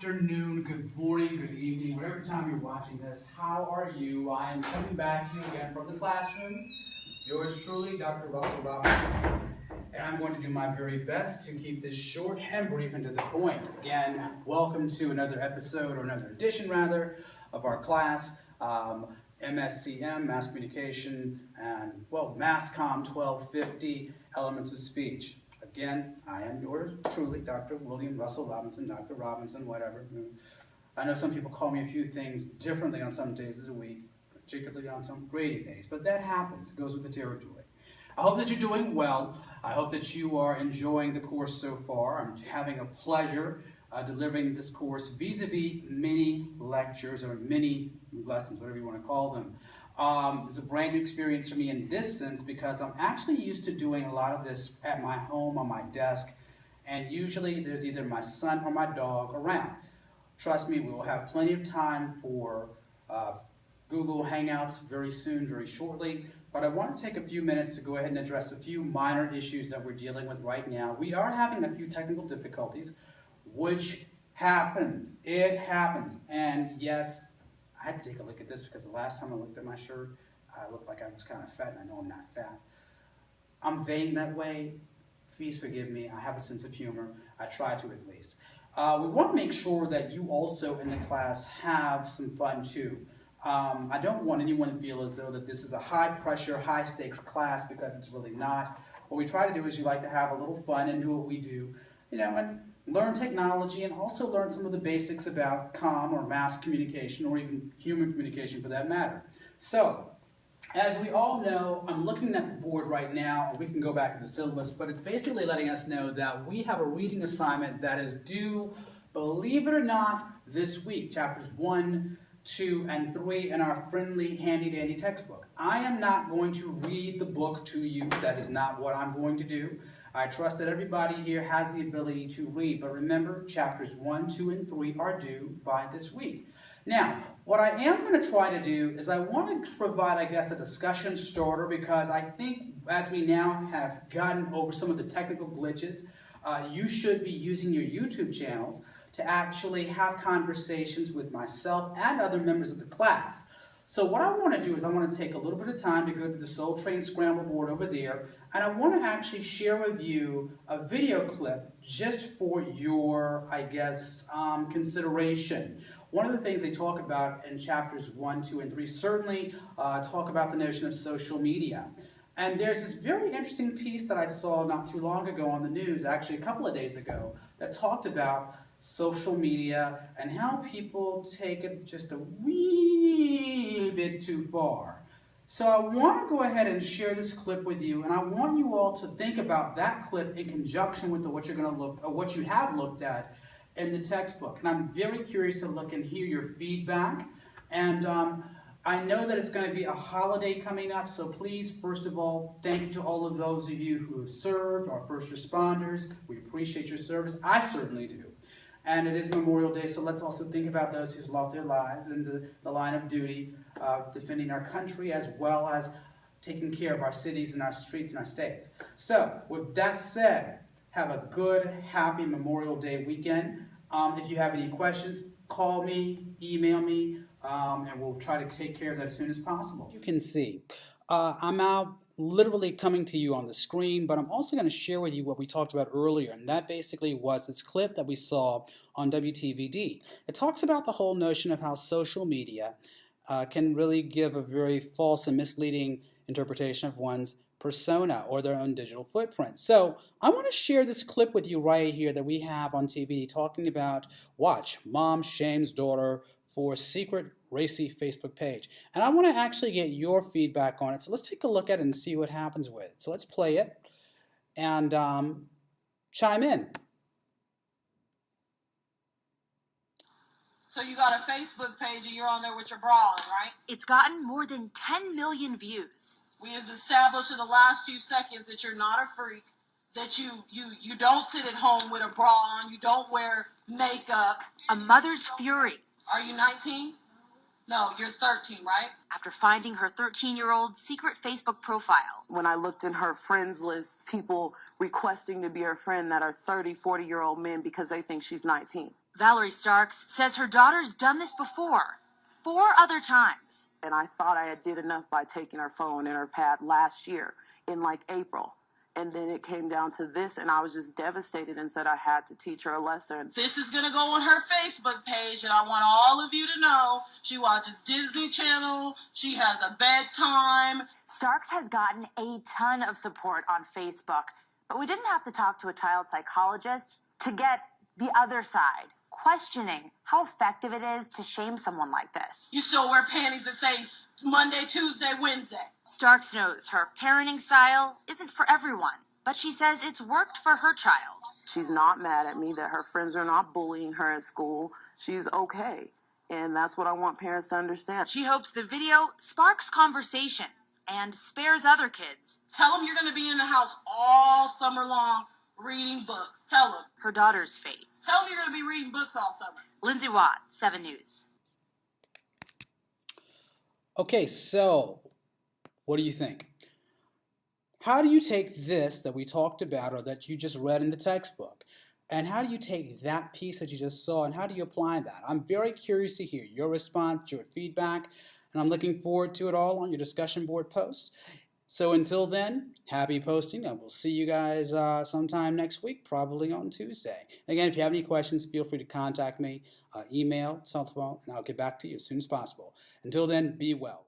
afternoon, good morning, good evening, whatever time you're watching this. How are you? I am coming back to you again from the classroom. Yours truly, Dr. Russell Robinson. And I'm going to do my very best to keep this short and brief and to the point. Again, welcome to another episode, or another edition rather, of our class, MSCM, Mass Communication, and, well, MassComm 1250, Elements of Speech. Again, I am yours truly, Dr. William Russell Robinson, Dr. Robinson, whatever. I know some people call me a few things differently on some days of the week, particularly on some grading days, but that happens. It goes with the territory. I hope that you're doing well. I hope that you are enjoying the course so far. I'm having a pleasure delivering this course vis-a-vis mini lectures or mini lessons, whatever you want to call them. It's a brand new experience for me in this sense because I'm actually used to doing a lot of this at my home on my desk, and usually there's either my son or my dog around. Trust me, we will have plenty of time for Google Hangouts very soon, very shortly, but I want to take a few minutes to go ahead and address a few minor issues that we're dealing with right now. We are having a few technical difficulties, which happens. It happens. And yes, I had to take a look at this because the last time I looked at my shirt, I looked like I was kind of fat, and I know I'm not fat. I'm vain that way. Please forgive me. I have a sense of humor. I try to at least. We want to make sure that you also in the class have some fun too. I don't want anyone to feel as though that this is a high-pressure, high-stakes class because it's really not. What we try to do is we like to have a little fun and do what we do, and learn technology and also learn some of the basics about comm or mass communication or even human communication for that matter. So, as we all know, I'm looking at the board right now. We can go back to the syllabus, but it's basically letting us know that we have a reading assignment that is due, believe it or not, this week, chapters 1, 2, and 3 in our friendly, handy-dandy textbook. I am not going to read the book to you. That is not what I'm going to do. I trust that everybody here has the ability to read, but remember, chapters 1, 2, and 3 are due by this week. Now, what I am going to try to do is I want to provide, I guess, a discussion starter because I think as we now have gotten over some of the technical glitches, you should be using your YouTube channels to actually have conversations with myself and other members of the class. So what I want to do is I want to take a little bit of time to go to the Soul Train Scramble board over there, and I want to actually share with you a video clip just for your, I guess, consideration. One of the things they talk about in chapters 1, 2, and 3 certainly talk about the notion of social media. And there's this very interesting piece that I saw not too long ago on the news, actually a couple of days ago, that talked about social media and how people take it just a wee bit too far. So I want to go ahead and share this clip with you, and I want you all to think about that clip in conjunction with what you're going to look, or what you have looked at in the textbook. And I'm very curious to look and hear your feedback. And I know that it's going to be a holiday coming up, so please, first of all, thank you to all of those of you who have served, our first responders. We appreciate your service. I certainly do. And it is Memorial Day, so let's also think about those who've lost their lives in the line of duty, defending our country as well as taking care of our cities and our streets and our states. So, with that said, have a good, happy Memorial Day weekend. If you have any questions, call me, email me, and we'll try to take care of that as soon as possible. You can see, I'm now literally coming to you on the screen, but I'm also going to share with you what we talked about earlier, and that basically was this clip that we saw on WTVD. It talks about the whole notion of how social media can really give a very false and misleading interpretation of one's persona or their own digital footprint. So I want to share this clip with you right here that we have on TVD talking about, watch, mom shames daughter for secret racy Facebook page. And I want to actually get your feedback on it. So let's take a look at it and see what happens with it. So let's play it and chime in. So you got a Facebook page and you're on there with your bra on, right? It's gotten more than 10 million views. We have established in the last few seconds that you're not a freak, that you don't sit at home with a bra on, you don't wear makeup. A mother's fury. Are you 19? No, you're 13, right? After finding her 13-year-old secret Facebook profile. When I looked in her friends list, people requesting to be her friend that are 30, 40-year-old men because they think she's 19. Valerie Starks says her daughter's done this before, 4 other times. And I thought I did enough by taking her phone and her pad last year in like April. And then it came down to this, and I was just devastated and said I had to teach her a lesson. This is going to go on her Facebook page, and I want all of you to know she watches Disney Channel. She has a bedtime. Starks has gotten a ton of support on Facebook, but we didn't have to talk to a child psychologist to get the other side, questioning how effective it is to shame someone like this. You still wear panties that say Monday, Tuesday, Wednesday. Starks knows her parenting style isn't for everyone, but she says it's worked for her child. She's not mad at me that her friends are not bullying her at school. She's okay. And that's what I want parents to understand. She hopes the video sparks conversation and spares other kids. Tell them you're going to be in the house all summer long reading books. Tell them. Her daughter's fate. Tell them you're going to be reading books all summer. Lindsay Watt, 7 News. Okay, so what do you think? How do you take this that we talked about or that you just read in the textbook, and how do you take that piece that you just saw and how do you apply that? I'm very curious to hear your response, your feedback, and I'm looking forward to it all on your discussion board posts. So until then, happy posting, and we'll see you guys sometime next week, probably on Tuesday. Again, if you have any questions, feel free to contact me, email, telephone, and I'll get back to you as soon as possible. Until then, be well.